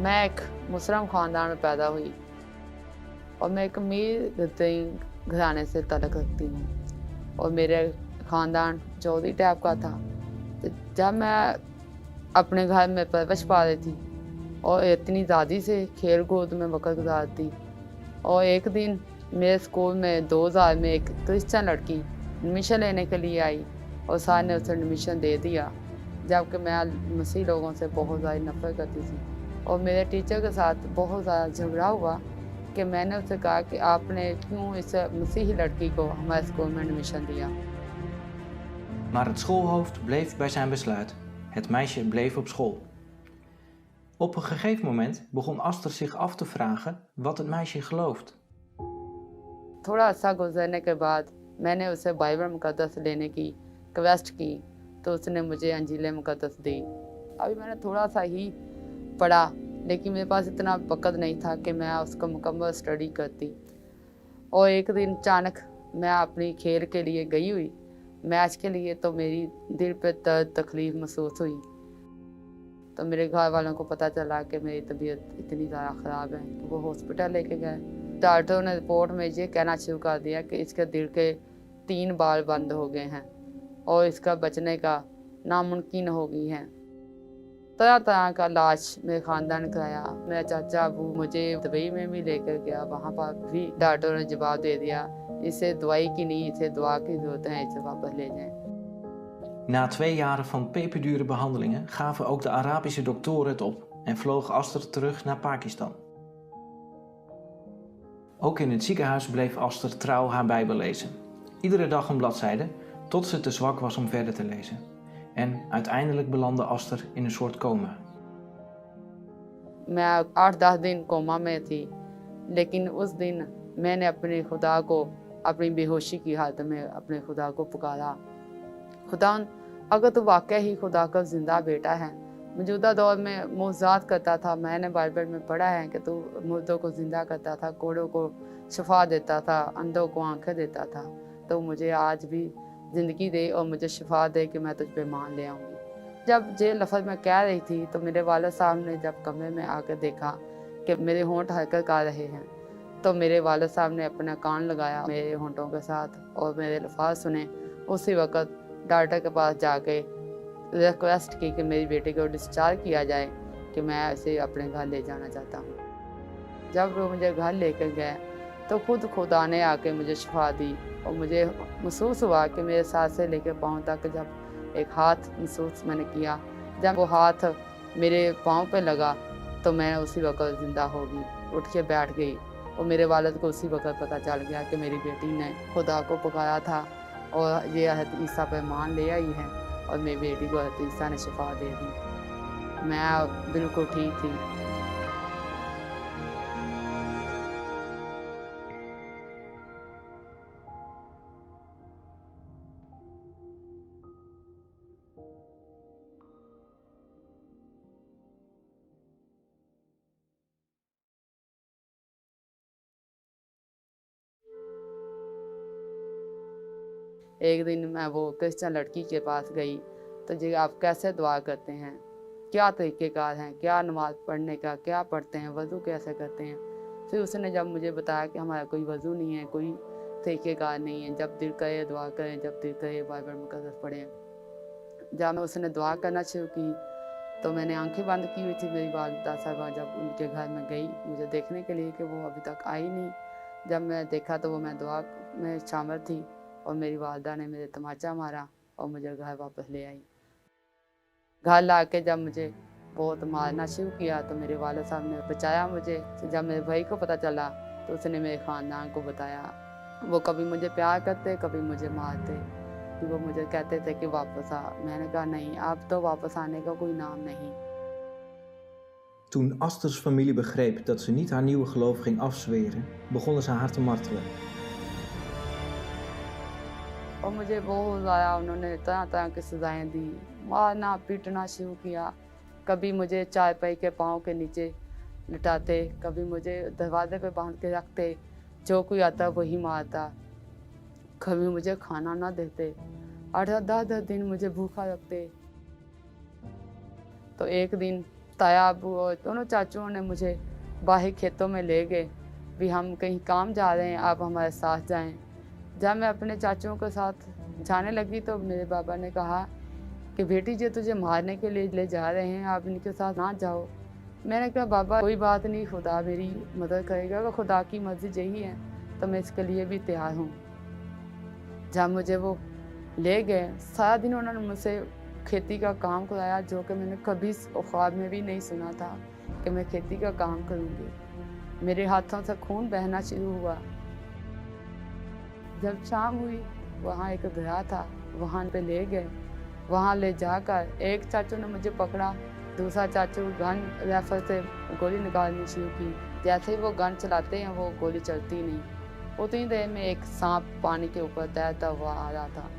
मैं एक मुस्लिम ख़ानदान में पैदा हुई और मैं एक अमीर घराने से ताल्लुक़ रखती हूँ और मेरे ख़ानदान चौधरी टाइप का था। तो जब मैं अपने घर में परवरिश पा रही थी और इतनी ज़्यादा से खेल कूद में वक़्त गुज़ारती और एक दिन मेरे स्कूल में 2000 में एक क्रिश्चियन लड़की एडमिशन लेने के लिए आई और सर ने उसे एडमिशन दे दिया, जबकि मैं मसीह लोगों से बहुत ज़्यादा नफ़रत करती थी और मेरे टीचर के साथ बहुत ज़्यादा झगड़ा हुआ कि मैंने उससे कहा कि आपने क्यों इस मसीही लड़की को हमारे स्कूल में एडमिशन दिया। Maar het schoolhoofd bleef bij zijn besluit. Het meisje bleef op school. Op een gegeven moment begon Aster zich af te vragen wat het meisje gelooft. थोड़ा अर्सा गुजरने के बाद मैंने उसे बाइबल मुक़द्दस लेने की रिक्वेस्ट की तो उसने मुझे इंजील मुक़द्दस दी। अभी मैंने थोड़ा सा ही पढ़ा, लेकिन मेरे पास इतना वक़्त नहीं था कि मैं उसको मुकम्मल स्टडी करती। और एक दिन अचानक मैं अपनी खेल के लिए गई हुई मैच के लिए, तो मेरी दिल पे दर्द तकलीफ़ महसूस हुई। तो मेरे घर वालों को पता चला कि मेरी तबीयत इतनी ज़्यादा ख़राब है कि वो हॉस्पिटल लेके गए। डॉक्टरों ने रिपोर्ट में ये कहना शुरू कर दिया कि इसके दिल के 3 बाल बंद हो गए हैं और इसका बचने का नामुमकिन हो गई है। तरह तरह का इलाज मेरे ख़ानदान कराया। मेरा चाचा अबू मुझे दुबई में भी लेकर गया, वहाँ पर भी डॉक्टरों ने जवाब दे दिया इसे दवाई की नहीं, इसे दुआ की ज़रूरत है, इसे वापस ले जाएं। Na 2 jaren van peperdure behandelingen gaven ook de Arabische doktoren het op en vloog Aster terug naar Pakistan. Ook in het ziekenhuis bleef Aster trouw haar Bijbel lezen. Iedere dag een bladzijde, tot ze te zwak was om verder te lezen. En uiteindelijk belandde Aster in een soort coma. मैं 8-10 दिन coma में थी, लेकिन उस दिन मैंने अपने खुदा को अपनी बेहोशी की हालत में अपने खुदा को पुकारा, खुदा अगर तो वाकई ही खुदा का ज़िंदा बेटा है, मौजूदा दौर में मुआज़ात करता था। मैंने बाइबल में पढ़ा है कि तू मुर्दों को ज़िंदा करता था, कोड़ों को शिफा देता था, अंधों को आंखें देता था, तो मुझे आज भी ज़िंदगी दे और मुझे शिफा दे कि मैं तुझ पे मान ले आऊँगी। जब ये लफ्ज़ मैं कह रही थी तो मेरे वालिद साहब ने जब कमरे में आकर देखा कि मेरे होंठ हरकत कर रहे हैं, तो मेरे वालिद साहब ने अपना कान लगाया मेरे होंठों के साथ और मेरे अल्फाज सुने। उसी वक़्त डॉक्टर के पास जाके रिक्वेस्ट की कि मेरी बेटी को डिस्चार्ज किया जाए कि मैं इसे अपने घर ले जाना चाहता हूँ। जब वो मुझे घर लेकर गए तो खुदा ने आके मुझे शिफा दी और मुझे महसूस हुआ कि मेरे साथ से लेकर पाँव तक जब एक हाथ महसूस मैंने किया, जब वो हाथ मेरे पाँव पे लगा तो मैं उसी वक़्त ज़िंदा हो गई, उठ के बैठ गई और मेरे वालिद को उसी वक़्त पता चल गया कि मेरी बेटी ने खुदा को पुकारा था और ये हज़रत ईसा पे मान ले आई है और मेरी बेटी को हज़रत ईसा ने शिफा दे दी। मैं बिल्कुल ठीक थी। एक दिन मैं वो क्रिश्चियन लड़की के पास गई तो जी आप कैसे दुआ करते हैं, क्या तरीक़ेकार हैं, क्या नमाज़ पढ़ने का, क्या पढ़ते हैं, वज़ू कैसे करते हैं। फिर उसने जब मुझे बताया कि हमारा कोई वज़ू नहीं है, कोई तरीक़ेकार नहीं है, जब दिल करे दुआ करें, जब दिल करे बाइबल मुक़द्दस पढ़ें। जब उसने दुआ करना शुरू की तो मैंने आंखें बंद की हुई थी। मेरी वालिदा साहिबा जब उनके घर में गई मुझे देखने के लिए कि वो अभी तक आई नहीं, जब मैं देखा तो वो मैं दुआ में शामिल थी और मेरी वालिदा ने मेरे तमाचा मारा और मुझे घर वापस ले आई। घर ला के जब मुझे बहुत मारना शुरू किया तो मेरे वालिद साहब ने बचाया मुझे। तो जब मेरे भाई को पता चला तो उसने मेरे ख़ानदान को बताया। वो कभी मुझे प्यार करते, कभी मुझे मारते, कि वो मुझे कहते थे कि वापस आ। मैंने कहा नहीं, अब तो वापस आने का कोई नाम नहीं। Toen Asters familie begreep dat ze niet haar nieuwe geloof ging afzweren, begonnen ze haar te martelen. और मुझे बहुत ज़्यादा उन्होंने तरह तरह की सज़ाएँ दी, मारना पीटना शुरू किया। कभी मुझे चारपाई के पाँव के नीचे लिटाते, कभी मुझे दरवाजे पे बांध के रखते, जो कोई आता वही मारता। कभी मुझे खाना ना देते, 8-10 दिन मुझे भूखा रखते। तो एक दिन ताया अबू और दोनों चाचुओं ने मुझे बाहर खेतों में ले गए, भी हम कहीं काम जा रहे हैं, आप हमारे साथ जाएं। जब मैं अपने चाचुओं के साथ जाने लगी तो मेरे बाबा ने कहा कि बेटी जी तुझे मारने के लिए ले जा रहे हैं, आप इनके साथ ना जाओ। मैंने कहा बाबा कोई बात नहीं, खुदा मेरी मदद करेगा, अगर खुदा की मर्जी यही है तो मैं इसके लिए भी तैयार हूँ। जब मुझे वो ले गए, सारा दिन उन्होंने मुझसे खेती का काम कराया, जो कि मैंने कभी ख्वाब में भी नहीं सुना था कि मैं खेती का काम करूँगी। मेरे हाथों से खून बहना शुरू हुआ। जब शाम हुई, वहाँ एक दरिया था, वहाँ पे ले गए। वहाँ ले जाकर एक चाचू ने मुझे पकड़ा, दूसरा चाचू गन राइफल से गोली निकालनी शुरू की। जैसे ही वो गन चलाते हैं वो गोली चलती नहीं। उतनी देर में एक सांप पानी के ऊपर तैरता हुआ आ रहा था।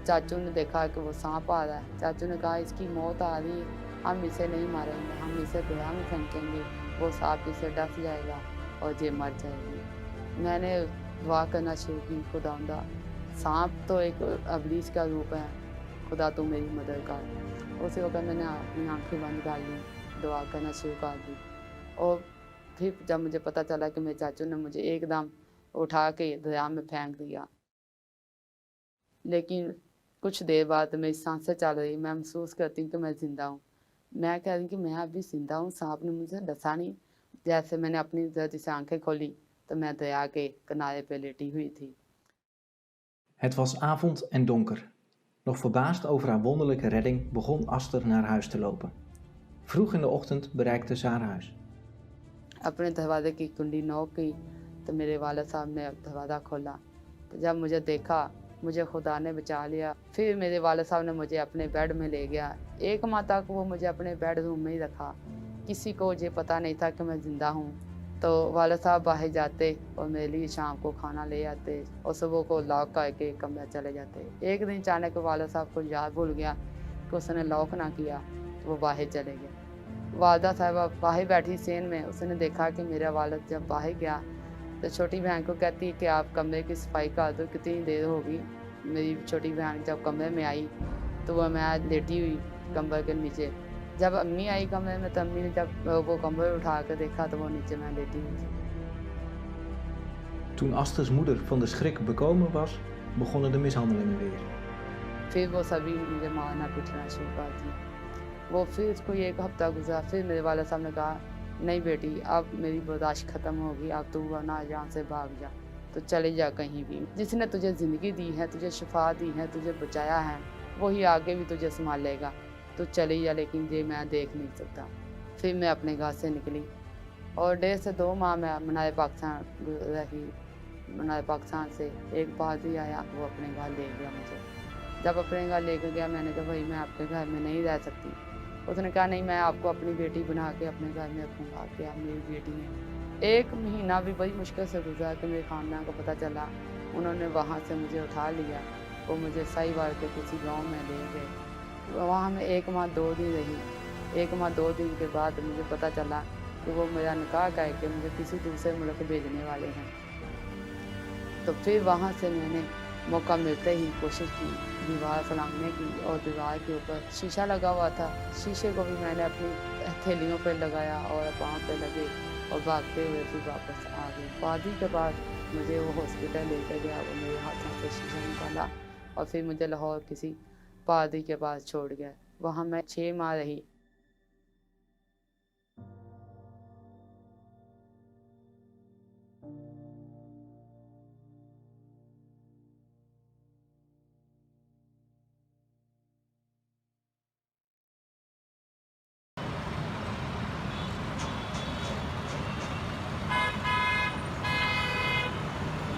चाचू ने देखा कि वो सांप आ रहा है। चाचू ने कहा इसकी मौत आ रही है, हम इसे नहीं मारेंगे, हम इसे दरिया में फेंकेंगे, वो सांप इसे डस जाएगा और ये मर जाएगी। मैंने दुआ करना शुरू की, खुदावंदा सांप तो एक अबलीस का रूप है, खुदा तू मेरी मदद कर। उसी वक्त मैंने अपनी आंखें बंद कर ली, दुआ करना शुरू कर दी। और फिर जब मुझे पता चला कि मेरे चाचू ने मुझे एकदम उठा के दरिया में फेंक दिया, लेकिन कुछ देर बाद मेरी सांसें चल रही, मैं महसूस करती हूँ कि मैं ज़िंदा हूँ। मैं कह रही कि मैं अभी ज़िंदा हूँ, सांप ने मुझे डसा नहीं। जैसे मैंने अपनी जल्दी से आंखें खोली तो मैं दरिया के किनारे पे लेटी हुई थी। Het was avond en donker. Nog verbaasd over haar wonderlijke redding begon Aster naar huis te lopen. Vroeg in de ochtend bereikte ze haar huis. अपने दरवाजे की कुंडी नॉक की तो मेरे वालिद साहब ने दरवाज़ा खोला, तो जब मुझे देखा मुझे खुदा ने बचा लिया। फिर मेरे वालिद साहब ने मुझे अपने बेड में ले गया। एक माह तक वो मुझे अपने बेड रूम में ही रखा। किसी को ये पता नहीं था कि मैं ज़िंदा हूँ। तो वालिद साहब बाहर जाते और मेरे लिए शाम को खाना ले आते और सुबह को लॉक करके कमरा चले जाते। एक दिन अचानक वालिद साहब को याद भूल गया कि उसने लॉक ना किया, तो वो बाहर चले गए। वालदा साहिबा बाहर बैठी सेन में, उसने देखा कि मेरा वालिद जब बाहर गया तो छोटी बहन को कहती है कि आप कमरे की सफाई कर दो, कितनी देर होगी। मेरी छोटी बहन जब कमरे में आई तो वह मैं लेटी हुई कमरे के नीचे। जब अम्मी आई कमरे में तो अम्मी ने जब वो कमरे उठा कर देखा तो वो नीचे मैं लेटी हुई थी। Toen Asters moeder van de schrik bekomen was, begonnen de mishandelingen weer. फिर वो सभी मुझे मारना पीटना शुरू कर दिया। वो फिर कोई एक हफ्ता गुजरा, फिर मेरे वाले साहब ने कहा नहीं बेटी अब मेरी बर्दाश्त ख़त्म होगी, अब तू वरना यहाँ से भाग जा, तो चले जा कहीं भी। जिसने तुझे ज़िंदगी दी है, तुझे शिफा दी है, तुझे बचाया है, वही आगे भी तुझे संभालेगा, तो चली जा, लेकिन ये मैं देख नहीं सकता। फिर मैं अपने घर से निकली और 1.5 से 2 माह मैं मनाए पाकिस्तान रही। मनाए पाकिस्तान से एक पादरी आया, वो अपने घर ले गया मुझे। जब अपने घर लेकर गया मैंने कहा भाई मैं आपके घर में नहीं रह सकती। उसने कहा नहीं, मैं आपको अपनी बेटी बना के अपने घर में रखूँगा कि आप मेरी बेटी हैं। 1 महीना भी बड़ी मुश्किल से गुजरा कि मेरे खानदान को पता चला। उन्होंने वहाँ से मुझे उठा लिया, वो मुझे साहिवाल के किसी गांव में ले गए। वहाँ मैं 1 माह 2 दिन रही। 1 माह 2 दिन के बाद मुझे पता चला कि वो मेरा निकाह करके मुझे किसी दूसरे मुल्क भेजने वाले हैं। तो फिर वहाँ से मैंने मौका मिलते ही कोशिश की दीवार फलांगने की, और दीवार के ऊपर शीशा लगा हुआ था, शीशे को भी मैंने अपनी हथेलियों पर लगाया और पाँव पे लगे और भागते हुए फिर वापस आ गई। पादरी के पास मुझे वो हॉस्पिटल लेकर गया, वो मेरे हाथों से शीशा निकाला और फिर मुझे लाहौर किसी पादरी के पास छोड़ गया। वहाँ मैं 6 माह रही।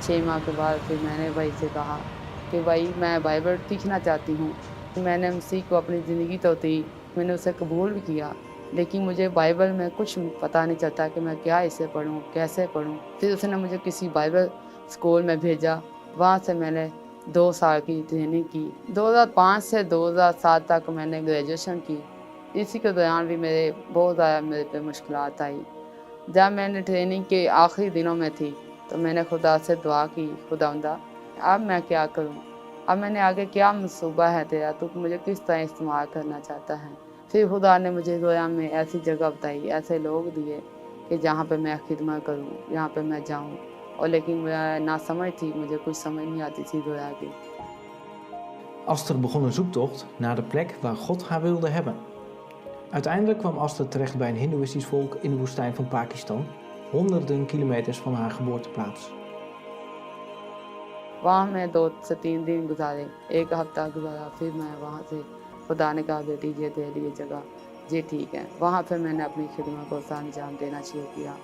छः माह के बाद फिर मैंने भाई से कहा कि भाई मैं बाइबल सीखना चाहती हूँ। मैंने मसीह को अपनी ज़िंदगी तो दी, मैंने उसे कबूल भी किया, लेकिन मुझे बाइबल में कुछ पता नहीं चलता कि मैं क्या इसे पढूँ, कैसे पढूँ। फिर उसने मुझे किसी बाइबल स्कूल में भेजा। वहाँ से मैंने 2 साल की ट्रेनिंग की। 2005 से 2007 तक मैंने ग्रेजुएशन की। इसी के दौरान भी बहुत ज़्यादा मेरे पे मुश्किलात आई। जब मैंने ट्रेनिंग के आखिरी दिनों में थी तो मैंने खुदा से दुआ की, खुदावंदा अब मैं क्या करूं, अब मैंने आगे क्या मंसूबा है तेरा, तू मुझे किस तरह इस्तेमाल करना चाहता है। फिर खुदा ने मुझे गोया में ऐसी जगह बताई, ऐसे लोग दिए कि जहाँ पे मैं खिदमत करूँ, यहाँ पे मैं जाऊँ। और लेकिन मैं ना समझ थी, मुझे कुछ समझ नहीं आती थी गोया की। Aster begon een zoektocht naar de plek waar God haar wilde hebben. Uiteindelijk kwam Aster terecht bij een hindoeïstisch volk in de woestijn van Pakistan, honderden kilometers van haar geboorteplaats. वहाँ मैं 2 से 3 दिन गुजारे, 1 हफ्ता गुजारा। फिर मैं वहाँ से खुदा ने कहा बेटी ये तेरी ये जगह, जी ठीक है। वहाँ पे मैंने अपनी खिदमत को अंजाम देना शुरू किया,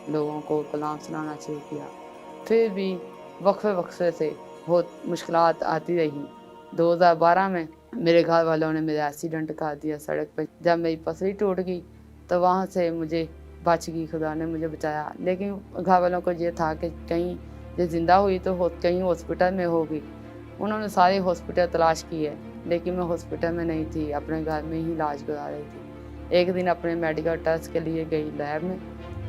लोगों को कलाम सुनाना शुरू किया। फिर भी वक्फे से बहुत मुश्किलात आती रही। 2012 में मेरे घर वालों ने मेरा एक्सीडेंट कर दिया सड़क पे। जब मेरी पसली टूट गई तो वहाँ से मुझे बच गई, खुदा ने मुझे बचाया। लेकिन घर वालों को ये था कि कहीं ये ज़िंदा हुई तो कहीं हॉस्पिटल में होगी। उन्होंने सारे हॉस्पिटल तलाश किए, लेकिन मैं हॉस्पिटल में नहीं थी, अपने घर में ही इलाज करा रही थी। एक दिन अपने मेडिकल टेस्ट के लिए गई लैब में,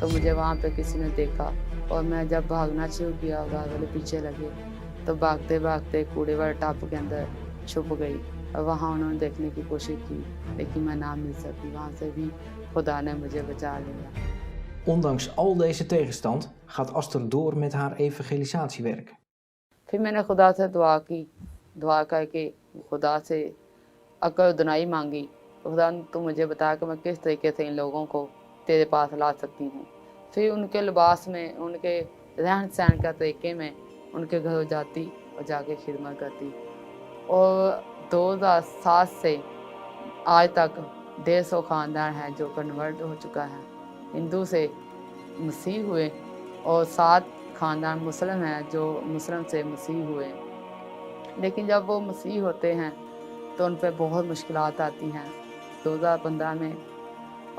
तो मुझे वहाँ पे किसी ने देखा और मैं जब भागना शुरू किया, घर वाले पीछे लगे, तो भागते भागते कूड़े वाले टब के अंदर छुप गई। और वहाँ उन्होंने देखने की कोशिश की, लेकिन मैं ना मिल सकी। वहाँ से भी खुदा ने मुझे बचा लिया। Ondanks al deze tegenstand gaat Aster door met haar evangelisatiewerk. फिर मैंने खुदा से दुआ की, दुआ करके खुदा से अकल दुनाई मांगी। खुदा तू मुझे बता कि मैं किस तरीके से इन लोगों को तेरे पास ला सकती हूँ। फिर उनके लिबास में, उनके रहन सहन का तरीके में उनके घर जाती और जाके खिदमत करती। और 2007 से आज तक 150 ख़ानदान हैं जो कन्वर्ट हो चुका है, हिंदू से मसीह हुए, और 7 ख़ानदान मुस्लिम हैं जो मुस्लिम से मसीह हुए। लेकिन जब वो मसीह होते हैं तो उन पे बहुत मुश्किलात आती हैं। 2015 में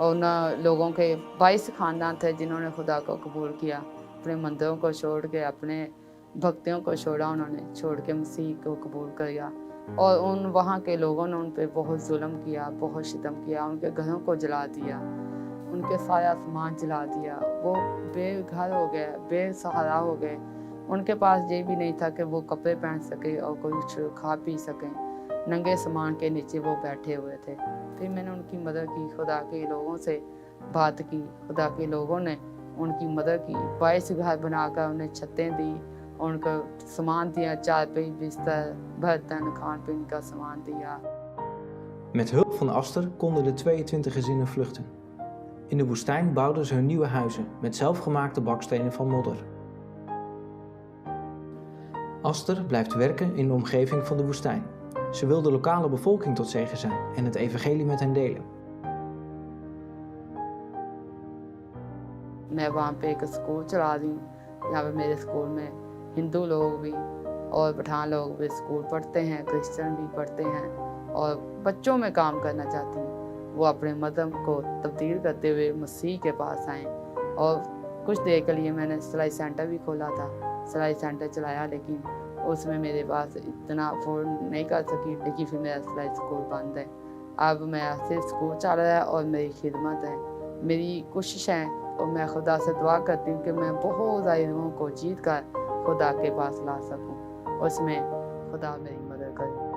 उन लोगों के 22 ख़ानदान थे जिन्होंने खुदा को कबूल किया। अपने मंदिरों को छोड़ के, अपने भक्तियों को छोड़ा, उन्होंने छोड़ के मसीह को कबूल किया। और उन वहाँ के लोगों ने उन पे बहुत जुल्म किया, बहुत सितम किया, उनके घरों को जला दिया, उनके सारा सामान जला दिया। वो बेघर हो गए, बेसहारा हो गए। उनके पास ये भी नहीं था कि वो कपड़े पहन सके और कुछ खा पी सकें। नंगे सामान के नीचे वो बैठे हुए थे। फिर मैंने उनकी मदद की, खुदा के लोगों से बात की। खुदा के लोगों ने उनकी मदद की, 22 घर बनाकर उन्हें छतें दी, उनको सामान दिया, चारपाई, बिस्तर, बर्तन, खान पीन का सामान दिया। Met hulp van Aster konden de 22 gezinnen vluchten. In de woestijn bouwden ze hun nieuwe huizen met zelfgemaakte bakstenen van modder. Aster blijft werken in de omgeving van de woestijn. Ze wil de lokale bevolking tot zegen zijn en het evangelie met hen delen. मैं वहाँ पे एक school चला रही हूँ। यहाँ पे मेरे स्कूल में हिंदू लोग भी और पठान लोग भी स्कूल पढ़ते हैं, क्रिश्चियन भी पढ़ते हैं, और बच्चों में काम करना चाहती हूँ। वो अपने मज़हब को तब्दील करते हुए मसीह के पास आएँ। और कुछ देर के लिए मैंने सिलाई सेंटर भी खोला था, सिलाई सेंटर चलाया, लेकिन उसमें मेरे पास इतना अफोर्ड नहीं कर सकी। लेकिन फिर मेरा सिलाई स्कूल बंद है। अब मेरा सिर्फ स्कूल चल रहा है और मेरी खिदमत है, मेरी कोशिश है। और मैं खुदा से दुआ करती हूँ कि मैं बहुत ज़्यादा लोगों को जीत कर खुदा के पास ला सकूँ। उसमें खुदा मेरी मदद करे।